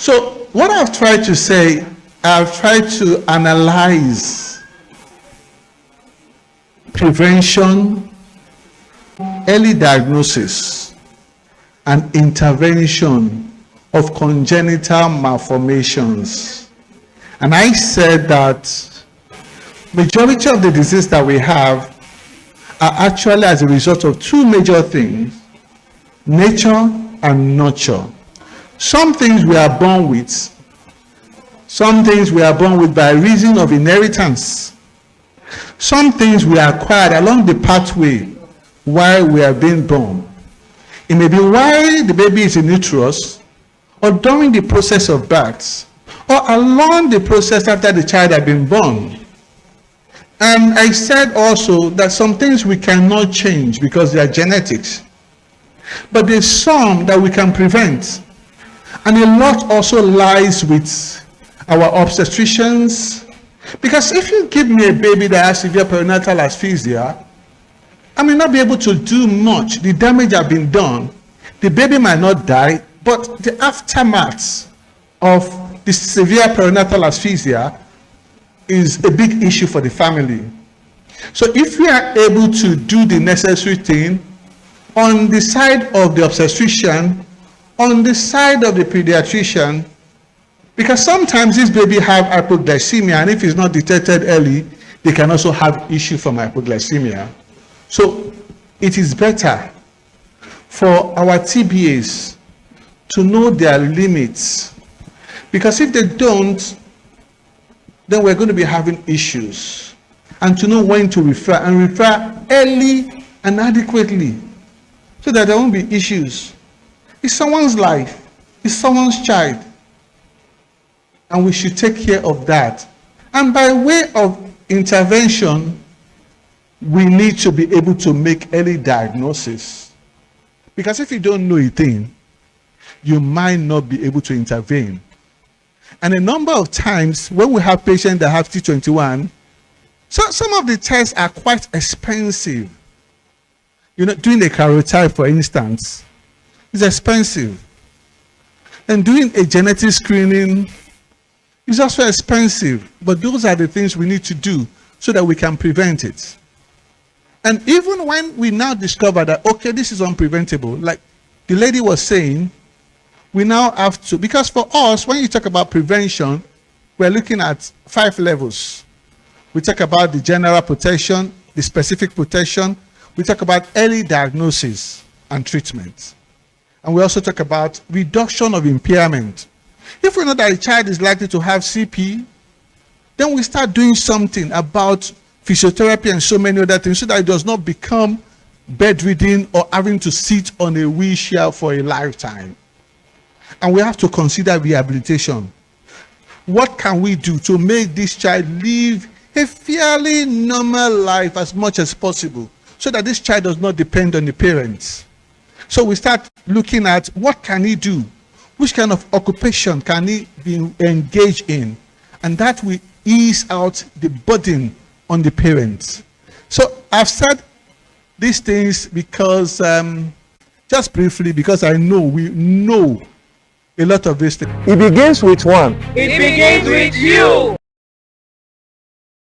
So what I've tried to say, I've tried to analyze prevention, early diagnosis, and intervention of congenital malformations. And I said that majority of the disease that we have are actually as a result of two major things: nature and nurture. Some things we are born with, some things we are born with by reason of inheritance. Some things we acquired along the pathway while we are being born. It may be while the baby is in uterus, or during the process of birth, or along the process after the child has been born. And I said also that some things we cannot change because they are genetics. But there's some that we can prevent. And a lot also lies with our obstetricians. Because if you give me a baby that has severe perinatal asphyxia, I may not be able to do much. The damage has been done. The baby might not die, but the aftermath of the severe perinatal asphyxia is a big issue for the family. So if we are able to do the necessary thing on the side of the obstetrician, on the side of the pediatrician, because sometimes this baby have hypoglycemia, and if it's not detected early, they can also have issue from hypoglycemia. So it is better for our TBAs to know their limits, because if they don't, then we're going to be having issues, and to know when to refer, and refer early and adequately so that there won't be issues. It's someone's life, it's someone's child, and we should take care of that. And by way of intervention, we need to be able to make early diagnosis, because if you don't know a thing, you might not be able to intervene. And a number of times when we have patients that have T21, so some of the tests are quite expensive. You know, doing a karyotype, for instance, is expensive. And doing a genetic screening is also expensive. But those are the things we need to do so that we can prevent it. And even when we now discover that, okay, this is unpreventable, like the lady was saying, we now have to, because for us, when you talk about prevention, we're looking at 5 levels. We talk about the general protection, the specific protection. We talk about early diagnosis and treatment. And we also talk about reduction of impairment. If we know that a child is likely to have CP, then we start doing something about physiotherapy and so many other things so that it does not become bedridden or having to sit on a wheelchair for a lifetime. And we have to consider rehabilitation. What can we do to make this child live a fairly normal life as much as possible so that this child does not depend on the parents? So we start looking at what can he do? Which kind of occupation can he be engaged in? And that will ease out the burden on the parents. So I've said these things because, just briefly, because I know we know a lot of these things. It begins with one. It begins with you.